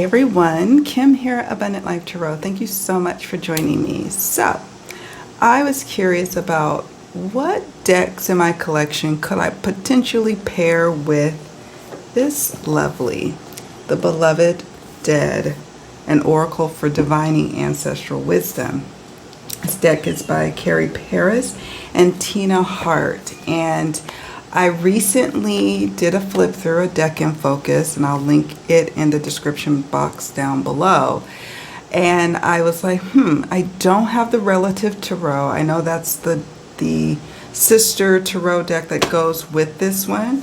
Hey everyone, Kim here at Abundant Life Tarot. Thank you so much for joining me. So, I was curious about what decks in my collection could I potentially pair with this lovely, the Beloved Dead, an Oracle for Divining Ancestral Wisdom. This deck is by Carrie Paris and Tina Hart, and I recently did a flip through a deck in focus, and I'll link it in the description box down below. And I was like, I don't have the Relative Tarot. I know that's the sister tarot deck that goes with this one.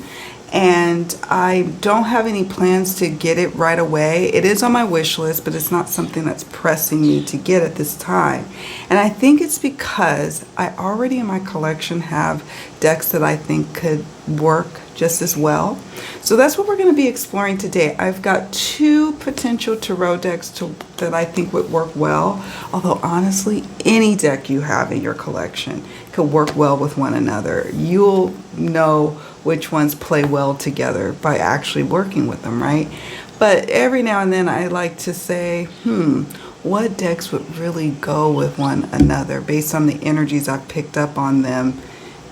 And I don't have any plans to get it right away. It is on my wish list, but it's not something that's pressing me to get at this time. And I think it's because I already in my collection have decks that I think could work just as well. So that's what we're going to be exploring today. I've got two potential tarot decks that I think would work well. Although honestly, any deck you have in your collection could work well with one another. You'll know which ones play well together by actually working with them, right? But every now and then I like to say, what decks would really go with one another based on the energies I've picked up on them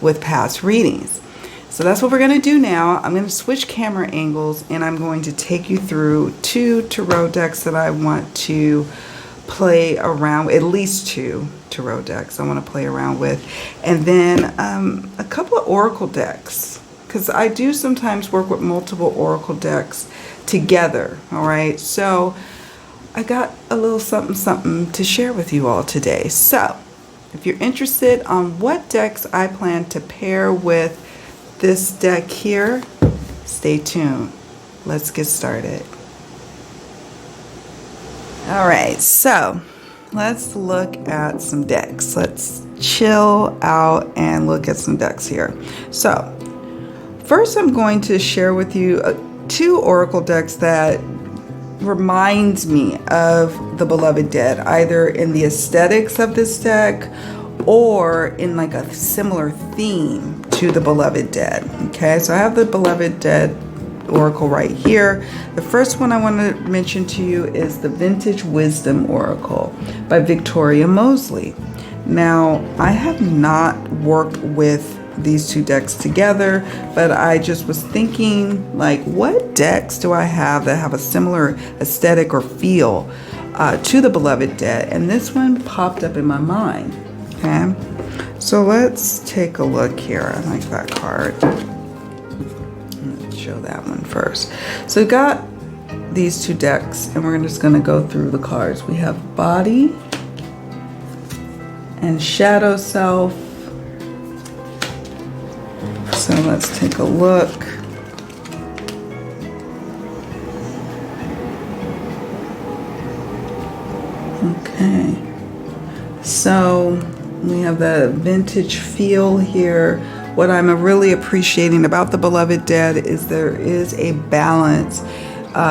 with past readings. So that's what we're going to do now. I'm going to switch camera angles and I'm going to take you through two tarot decks that I want to play around, at least two tarot decks I want to play around with, and then a couple of Oracle decks, because I do sometimes work with multiple Oracle decks together. All right, so I got a little something to share with you all today. So if you're interested on what decks I plan to pair with this deck here, stay tuned. Let's get started. All right, so let's look at some decks. Let's chill out and look at some decks here. So first, I'm going to share with you two Oracle decks that reminds me of the Beloved Dead, either in the aesthetics of this deck or in like a similar theme to the Beloved Dead. Okay, so I have the Beloved Dead Oracle right here. The first one I want to mention to you is the Vintage Wisdom Oracle by Victoria Mosley. Now, I have not worked with these two decks together, but I just was thinking, like, what decks do I have that have a similar aesthetic or feel to the Beloved Dead? And this one popped up in my mind. Okay, so let's take a look here. I like that card. Let's show that one first. So we've got these two decks, and we're just going to go through the cards. We have Body and Shadow Self. So let's take a look. Okay, so we have the vintage feel here. What I'm really appreciating about the Beloved Dead is there is a balance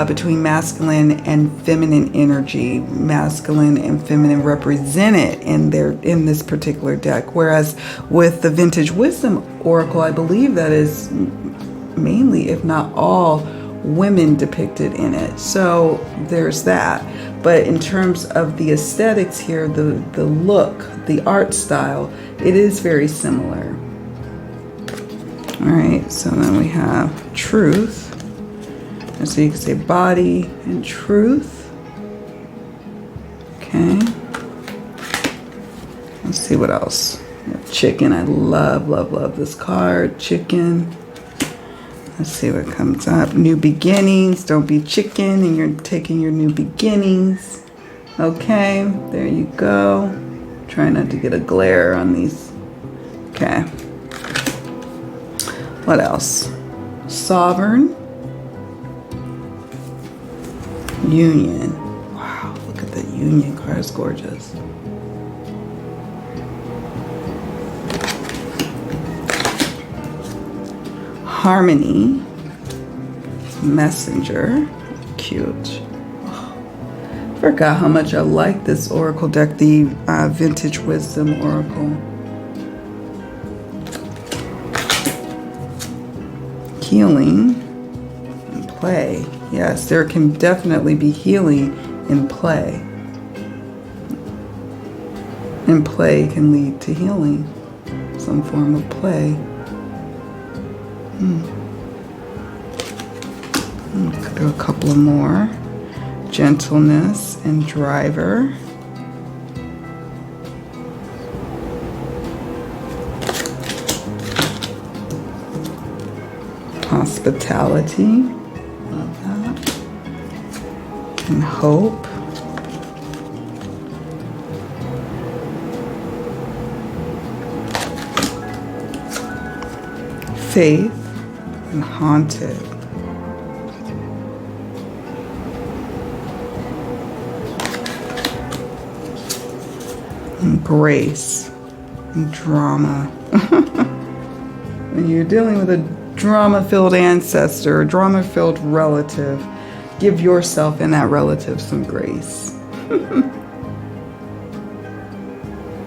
between masculine and feminine energy, masculine and feminine represented in this particular deck. Whereas with the Vintage Wisdom Oracle, I believe that is mainly, if not all, women depicted in it. So there's that. But in terms of the aesthetics here, the look, the art style, it is very similar. All right, so then we have Truth. And so you can say Body and Truth. Okay. Let's see what else. Chicken. I love this card. Chicken. Let's see what comes up. New beginnings. Don't be chicken and you're taking your new beginnings. Okay, there you go. Try not to get a glare on these. Okay. What else? Sovereign. Union. Wow, look at the Union card. It's gorgeous. Harmony. Messenger. Cute. Forgot how much I like this Oracle deck, the Vintage Wisdom Oracle. Healing and Play. Yes, there can definitely be healing in play. And play can lead to healing. Some form of play. Let's do a couple of more. Gentleness and driver. Hospitality. Love that. And hope. Faith and haunted. And grace and drama. When you're dealing with a drama-filled ancestor, a drama-filled relative, give yourself and that relative some grace.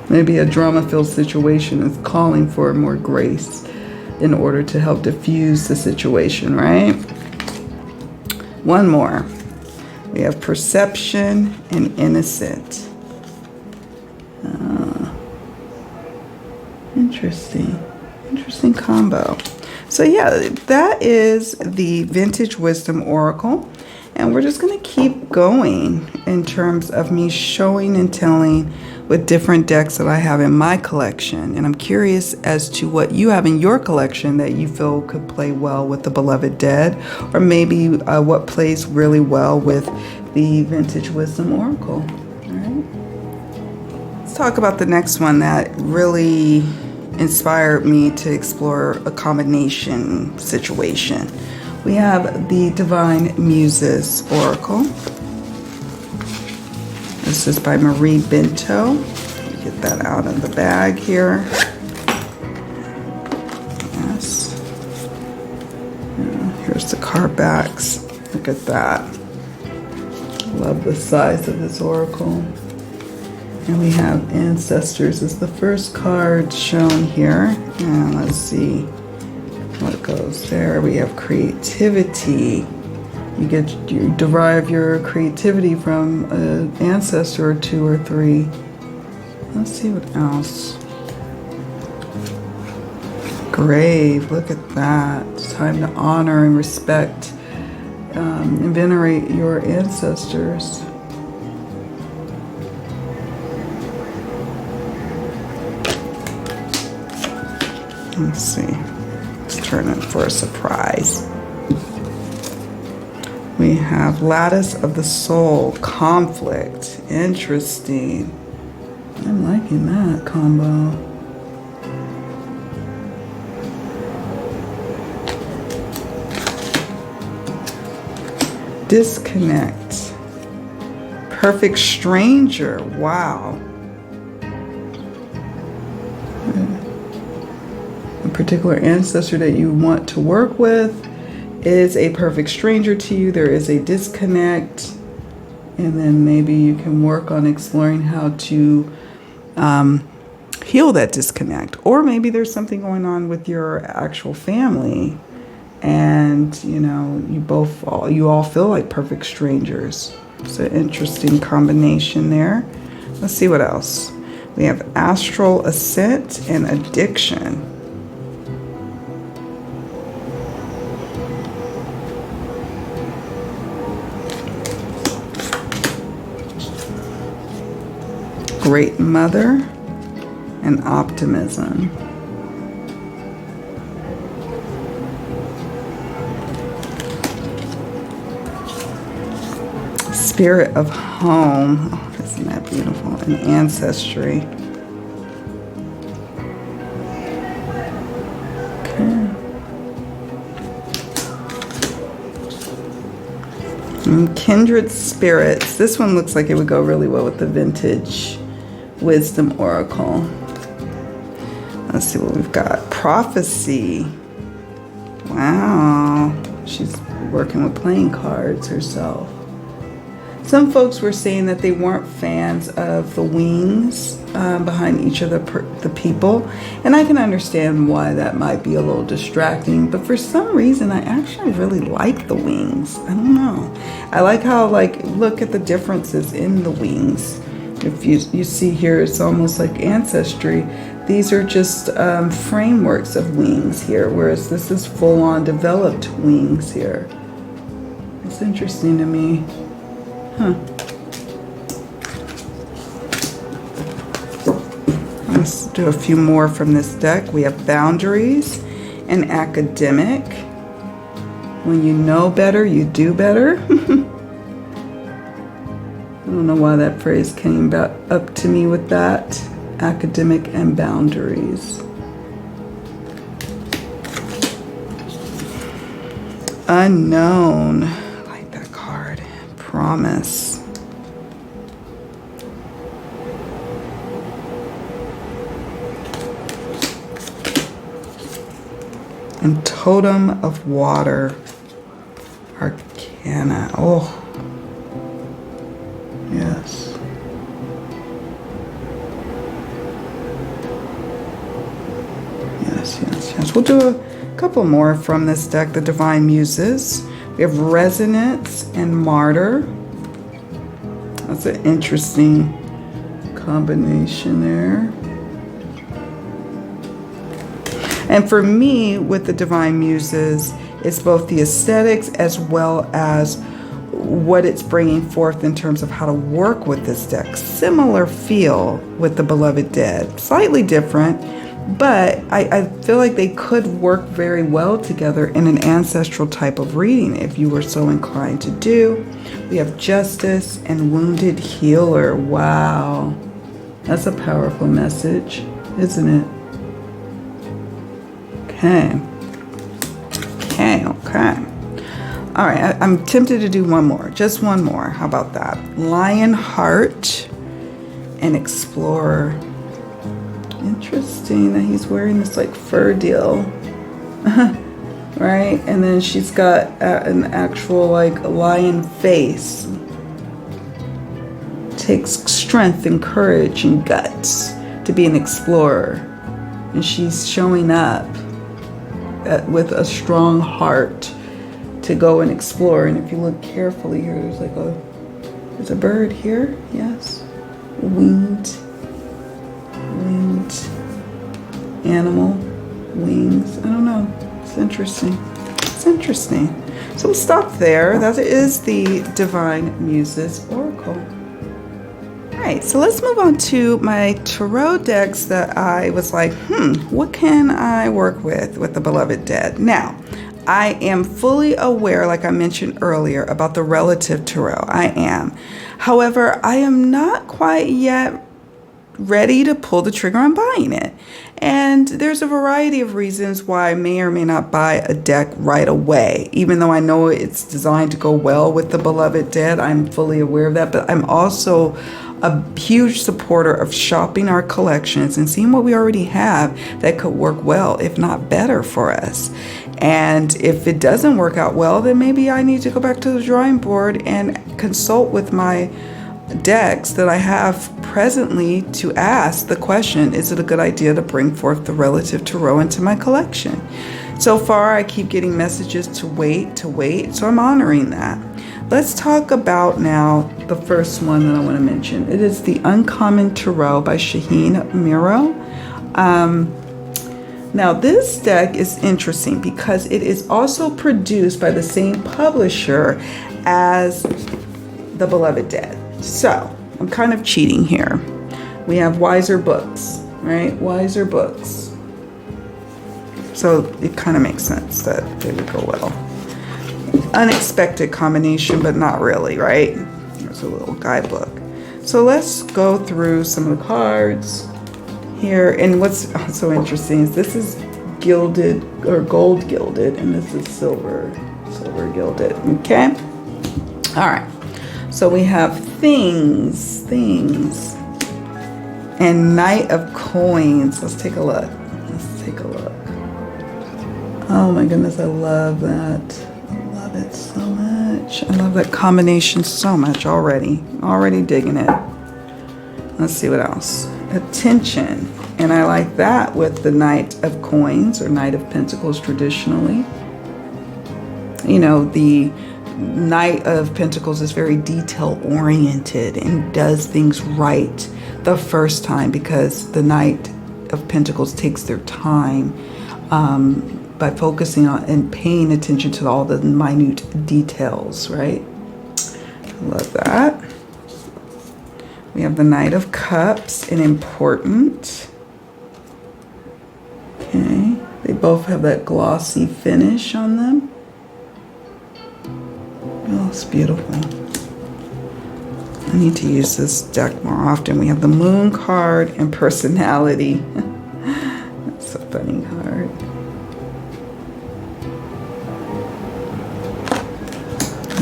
Maybe a drama-filled situation is calling for more grace in order to help diffuse the situation, right? One more. We have perception and innocent. Interesting combo. So yeah, that is the Vintage Wisdom Oracle. And we're just going to keep going in terms of me showing and telling with different decks that I have in my collection. And I'm curious as to what you have in your collection that you feel could play well with the Beloved Dead, or maybe what plays really well with the Vintage Wisdom Oracle. All right. Let's talk about the next one that really inspired me to explore a combination situation. We have the Divine Muses Oracle. This is by Marie Bento. Get that out of the bag here. Yes. Here's the card backs. Look at that. Love the size of this oracle. And we have Ancestors as the first card shown here. And let's see what goes there. We have creativity. You derive your creativity from an ancestor or 2 or 3. Let's see what else. Grave, look at that. It's time to honor and respect and venerate your ancestors. Let's see. Let's turn it for a surprise. We have Lattice of the Soul, Conflict. Interesting. I'm liking that combo. Disconnect. Perfect Stranger. Wow. A particular ancestor that you want to work with is a perfect stranger to you. There is a disconnect, and then maybe you can work on exploring how to heal that disconnect. Or maybe there's something going on with your actual family, and you all feel like perfect strangers. It's an interesting combination there. Let's see what else. We have Astral Ascent and Addiction. Great Mother and Optimism. Spirit of Home. Oh, isn't that beautiful? And Ancestry. Okay. And Kindred Spirits. This one looks like it would go really well with the Vintage Wisdom Oracle. Let's see what we've got. Prophecy. Wow. She's working with playing cards herself. Some folks were saying that they weren't fans of the wings behind each of the people, and I can understand why that might be a little distracting, but for some reason I actually really like the wings. I don't know. I like how, like, look at the differences in the wings. If you see here, it's almost like ancestry. These are just frameworks of wings here, whereas this is full-on developed wings here. It's interesting to me. Huh. Let's do a few more from this deck. We have boundaries and academic. When you know better, you do better. I don't know why that phrase came up to me with that. Academic and boundaries. Unknown. I like that card. Promise. And totem of water. Arcana. Oh. Yes. Yes. We'll do a couple more from this deck, the Divine Muses. We have Resonance and Martyr. That's an interesting combination there. And for me, with the Divine Muses, it's both the aesthetics as well as what it's bringing forth in terms of how to work with this deck. Similar feel with the Beloved Dead. Slightly different, but I feel like they could work very well together in an ancestral type of reading if you were so inclined to do. We have Justice and Wounded Healer. Wow. That's a powerful message, isn't it? Okay. All right, I'm tempted to do one more. Just one more. How about that? Lionheart and Explorer. Interesting that he's wearing this like fur deal. Right? And then she's got an actual like lion face. Takes strength and courage and guts to be an explorer. And she's showing up with a strong heart to go and explore. And if you look carefully here, there's a bird here. Yes. Winged animal, wings. I don't know. It's interesting. So we'll stop there. That is the Divine Muses Oracle. All right, so let's move on to my tarot decks that I was like, what can I work with the Beloved Dead? Now, I am fully aware, like I mentioned earlier, about the relative tarot. I am. However, I am not quite yet ready to pull the trigger on buying it. And there's a variety of reasons why I may or may not buy a deck right away. Even though I know it's designed to go well with the Beloved Dead, I'm fully aware of that. But I'm also a huge supporter of shopping our collections and seeing what we already have that could work well, if not better, for us. And if it doesn't work out well, then maybe I need to go back to the drawing board and consult with my decks that I have presently to ask the question, is it a good idea to bring forth the relative tarot into my collection? So far, I keep getting messages to wait, so I'm honoring that. Let's talk about now the first one that I want to mention. It is the Uncommon Tarot by Shaheen Miro. Now this deck is interesting because it is also produced by the same publisher as the Beloved Dead. So I'm kind of cheating here. We have Wiser Books, right? Wiser Books. So it kind of makes sense that they would go well. Unexpected combination, but not really, right? There's a little guidebook. So let's go through some of the cards here. And what's so interesting is this is gilded or gold gilded, and this is silver gilded. Okay. All right. So we have things, and Knight of Coins. Let's take a look. Oh my goodness, I love that. I love it so much. much. I love that combination so much already. Already digging it. Let's see what else. Attention. And I like that with the Knight of Coins or Knight of Pentacles traditionally. You know, the Knight of Pentacles is very detail oriented and does things right the first time, because the Knight of Pentacles takes their time by focusing on and paying attention to all the minute details, right? I love that. We have the Knight of Cups and important. Okay, they both have that glossy finish on them. Oh, it's beautiful. I need to use this deck more often. We have the Moon card and personality. That's a funny card.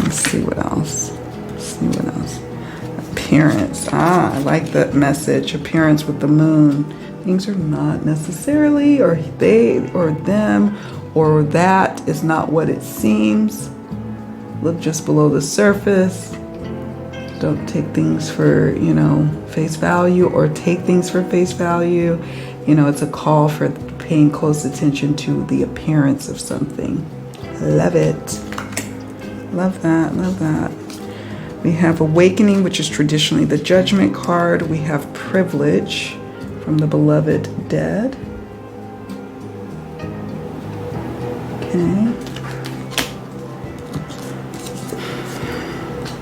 Let's see what else. Let's see what else. Appearance. Ah, I like that message. Appearance with the moon. Things are not necessarily, or they, or them, or that is not what it seems. Look just below the surface. Don't take things for, you know, face value, or take things for face value. You know, it's a call for paying close attention to the appearance of something. Love it. Love that, love that. We have Awakening, which is traditionally the Judgment card. We have Privilege from the Beloved Dead. Okay.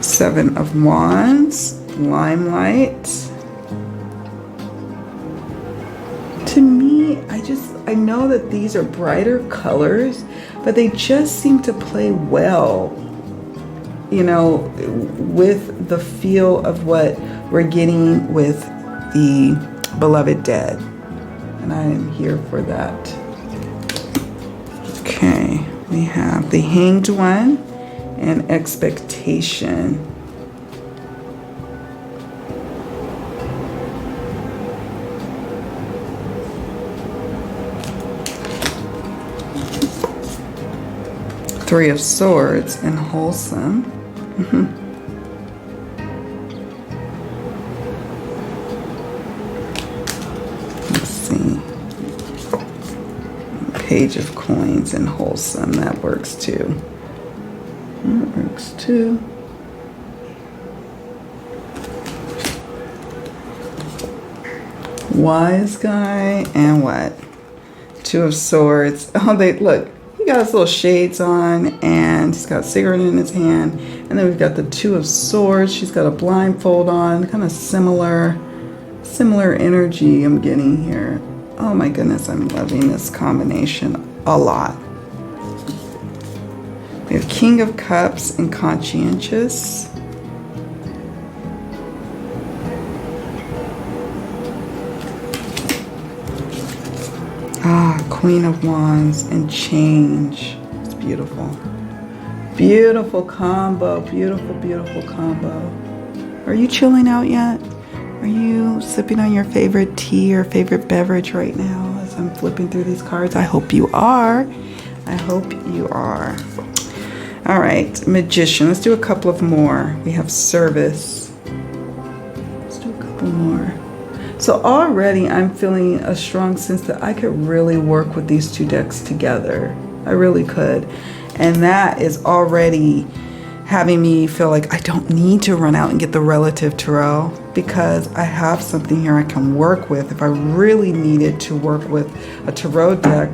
Seven of Wands, Limelight. To me, I know that these are brighter colors, but they just seem to play well, you know, with the feel of what we're getting with the Beloved Dead. And I am here for that. Okay, we have the Hanged One and Expectation. Three of Swords and Wholesome. Let's see. Page of Coins and Wholesome. That works too. That works too. Wise Guy and what? Two of Swords. Oh, they look. He got his little shades on, and he's got a cigarette in his hand. And then we've got the Two of Swords. She's got a blindfold on. Kind of similar energy I'm getting here. Oh my goodness, I'm loving this combination a lot. We have King of Cups and Conscientious. Ah, Queen of Wands and Change. It's beautiful. Beautiful combo. Beautiful, beautiful combo. Are you chilling out yet? Are you sipping on your favorite tea or favorite beverage right now as I'm flipping through these cards? I hope you are. I hope you are. All right, Magician. Let's do a couple of more. We have Service. Let's do a couple more. So already I'm feeling a strong sense that I could really work with these two decks together. I really could. And that is already having me feel like I don't need to run out and get the Relative Tarot, because I have something here I can work with. If I really needed to work with a Tarot deck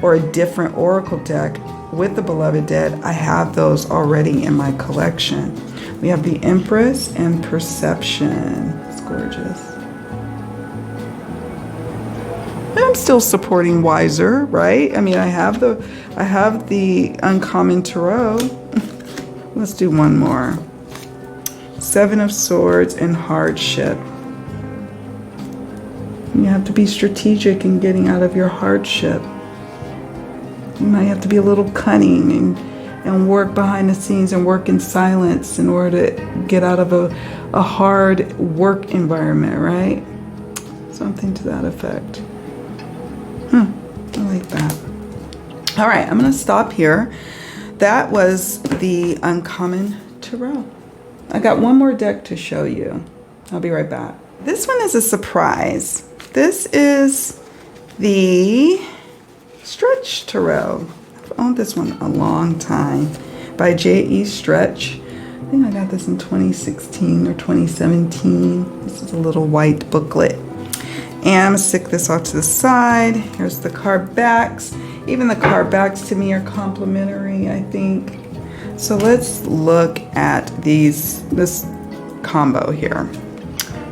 or a different Oracle deck with the Beloved Dead, I have those already in my collection. We have the Empress and Perception. It's gorgeous. I'm still supporting Wiser, right? I mean, I have the Uncommon Tarot. Let's do one more. Seven of Swords and Hardship. You have to be strategic in getting out of your hardship. You might have to be a little cunning and work behind the scenes and work in silence in order to get out of a hard work environment, right? Something to that effect. I like that. All right, I'm going to stop here. that was the Uncommon Tarot. I got one more deck to show you. I'll be right back. This one is a surprise. This is the Stretch Tarot. I've owned this one a long time, by J.E. Stretch. I think I got this in 2016 or 2017. This is a little white booklet. And I'm gonna stick this off to the side. Here's the card backs. Even the card backs to me are complimentary, I think. So let's look at this combo here.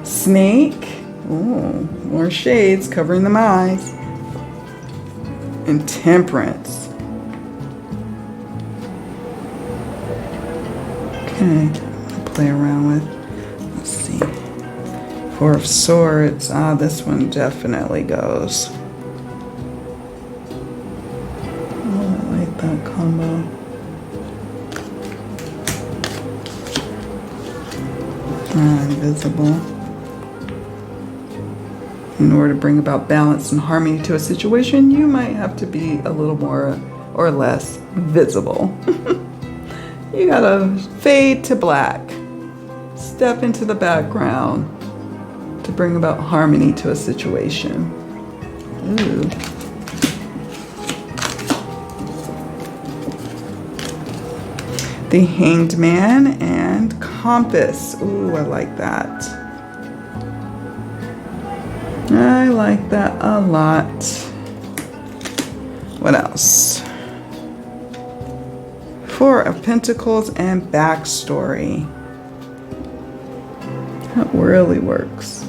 Snake, ooh, more shades covering them eyes. And Temperance. Okay, I'll play around with, let's see. Four of Swords, this one definitely goes. Oh, I like that combo. Invisible. In order to bring about balance and harmony to a situation, you might have to be a little more or less visible. You gotta fade to black, step into the background to bring about harmony to a situation. Ooh. The Hanged Man and Compass. Ooh, I like that. I like that a lot. What else? Four of Pentacles and Backstory. That really works.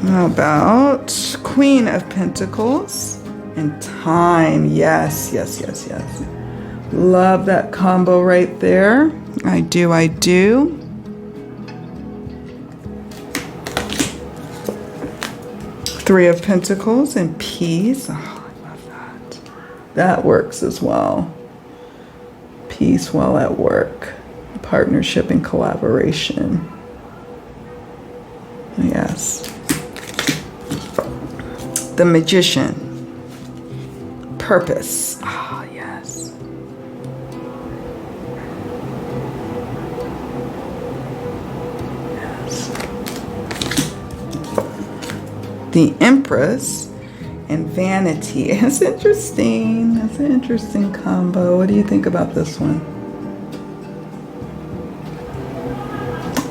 How about Queen of Pentacles and Time? Yes, yes, yes, yes. Love that combo right there. I do, I do. Three of Pentacles and Peace. Oh, I love that. That works as well. Peace while at work. Partnership and collaboration. Yes. The Magician. Purpose. Ah, yes. Yes. The Empress and Vanity. It's interesting. That's an interesting combo. What do you think about this one?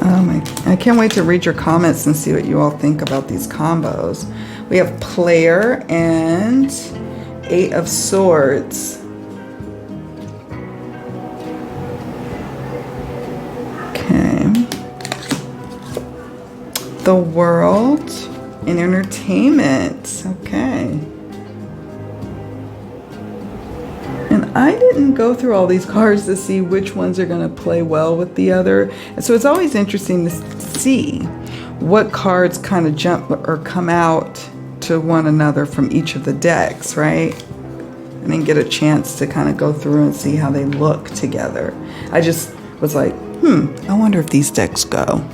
Oh my, I can't wait to read your comments and see what you all think about these combos. We have Player and Eight of Swords. Okay. The World and Entertainment. Okay. And I didn't go through all these cards to see which ones are going to play well with the other. And so it's always interesting to see what cards kind of jump or come out to one another from each of the decks, right? And then get a chance to kind of go through and see how they look together. I just was like, I wonder if these decks go.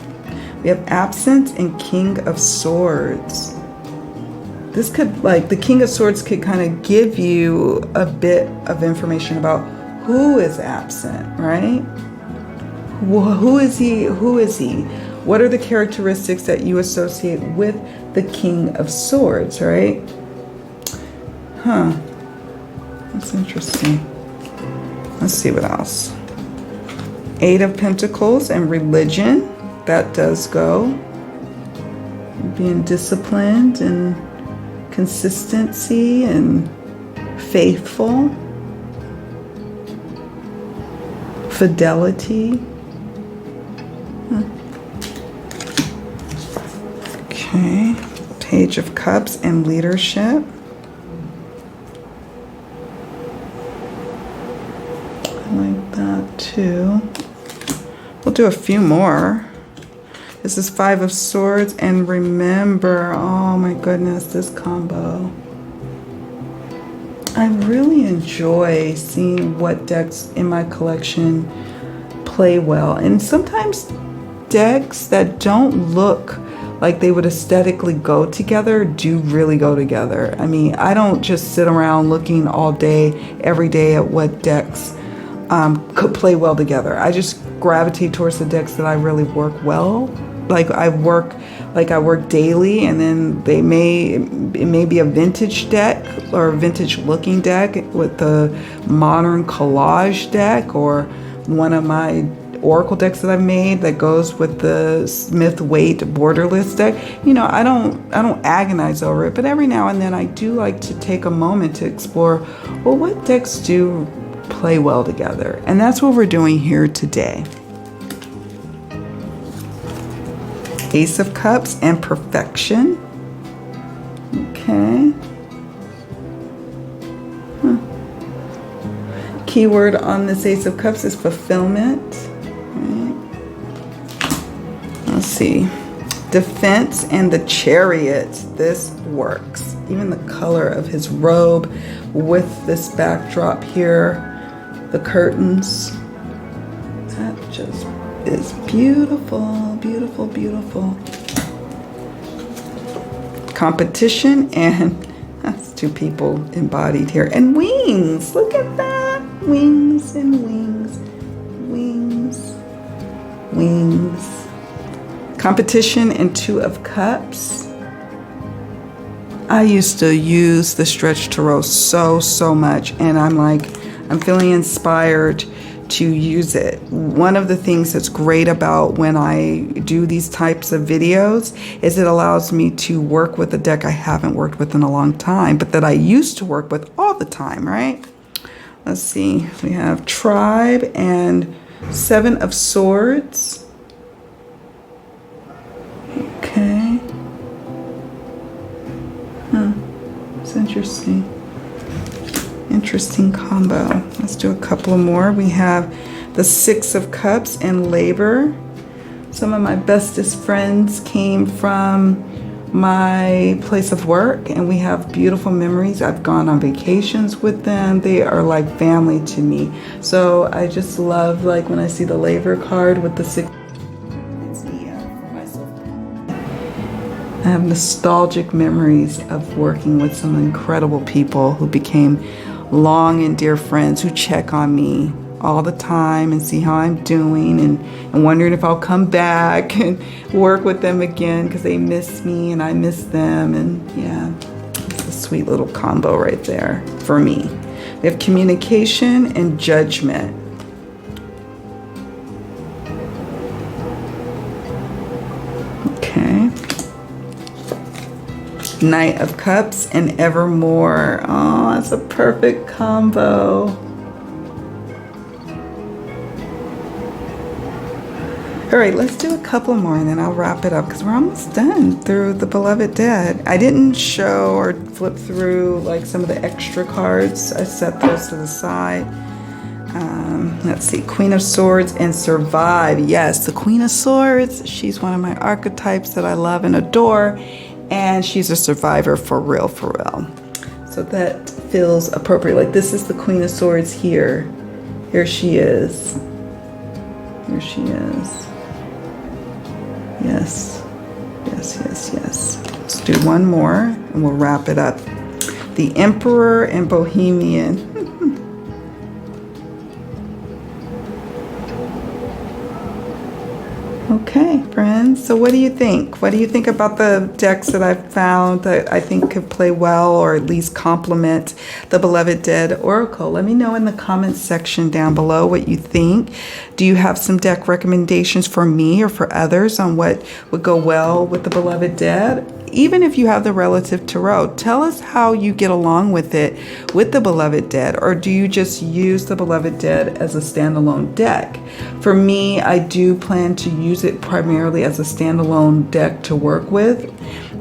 We have Absent and King of Swords. This could, like, the King of Swords could kind of give you a bit of information about who is absent, right? Who is he? Who is he? What are the characteristics that you associate with the King of Swords, right? Huh. That's interesting. Let's see what else. Eight of Pentacles and Religion. That does go. Being disciplined and consistency and faithful. Fidelity. Okay. Page of Cups and Leadership. I like that too. We'll do a few more. This is Five of Swords and Remember. Oh my goodness, this combo. I really enjoy seeing what decks in my collection play well. And sometimes decks that don't look like they would aesthetically go together, do really go together. I mean, I don't just sit around looking all day, every day at what decks could play well together. I just gravitate towards the decks that I really work well. Like I work daily, and then it may be a vintage deck or a vintage looking deck with the modern collage deck, or one of my Oracle decks that I've made that goes with the Smith Waite borderless deck. You know, I don't agonize over it, but every now and then I do like to take a moment to explore, well, what decks do play well together? And that's what we're doing here today. Ace of Cups and Perfection. Okay. Keyword on this Ace of Cups is fulfillment. Let's see. Defense and the Chariot. This works. Even the color of his robe with this backdrop here, the curtains. That just is beautiful, beautiful, beautiful. Competition, and that's two people embodied here. And wings. Look at that. Wings and wings. Wings. Wings. Competition and Two of Cups. I used to use the Stretch Tarot so much, and I'm feeling inspired to use it. One of the things that's great about when I do these types of videos is it allows me to work with a deck I haven't worked with in a long time, but that I used to work with all the time, right? Let's see, we have Tribe and Seven of Swords. Okay. It's interesting. Interesting combo. Let's do a couple more. We have the Six of Cups and Labor. Some of my bestest friends came from my place of work, and we have beautiful memories. I've gone on vacations with them. They are like family to me. So I just love, like, when I see the Labor card with the six. I have nostalgic memories of working with some incredible people who became long and dear friends, who check on me all the time and see how I'm doing, and wondering if I'll come back and work with them again because they miss me and I miss them. And yeah, it's a sweet little combo right there for me. We have Communication and Judgment. Okay. Knight of Cups and Evermore. Oh, that's a perfect combo. All right, let's do a couple more and then I'll wrap it up because we're almost done through the Beloved Dead. I didn't show or flip through like some of the extra cards. I set those to the side. Let's see, Queen of Swords and Survive. Yes, the Queen of Swords. She's one of my archetypes that I love and adore. And she's a survivor for real, for real. So that feels appropriate. Like, this is the Queen of Swords here. Here she is. Here she is. Yes. Yes, yes, yes. Let's do one more and we'll wrap it up. The Emperor and Bohemian. Okay, friends, so what do you think? What do you think about the decks that I've found that I think could play well, or at least complement the Beloved Dead Oracle? Let me know in the comments section down below what you think. Do you have some deck recommendations for me or for others on what would go well with the Beloved Dead? Even if you have the Relative Tarot, tell us how you get along with it with the Beloved Dead, or do you just use the Beloved Dead as a standalone deck? For me, I do plan to use it primarily as a standalone deck to work with.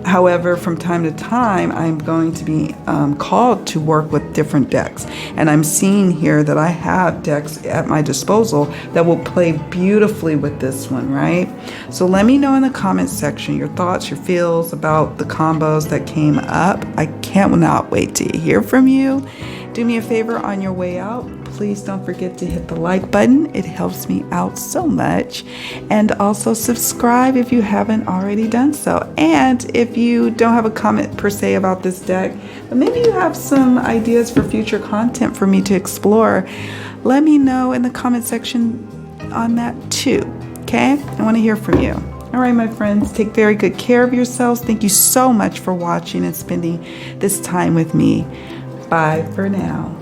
However, from time to time, I'm going to be called to work with different decks. And I'm seeing here that I have decks at my disposal that will play beautifully with this one, right? So let me know in the comments section your thoughts, your feels about the combos that came up. I cannot wait to hear from you. Do me a favor on your way out. please don't forget to hit the like button. It helps me out so much. And also subscribe if you haven't already done so. And if you don't have a comment per se about this deck, but maybe you have some ideas for future content for me to explore, let me know in the comment section on that too. Okay? I want to hear from you. All right, my friends, take very good care of yourselves. Thank you so much for watching and spending this time with me. Bye for now.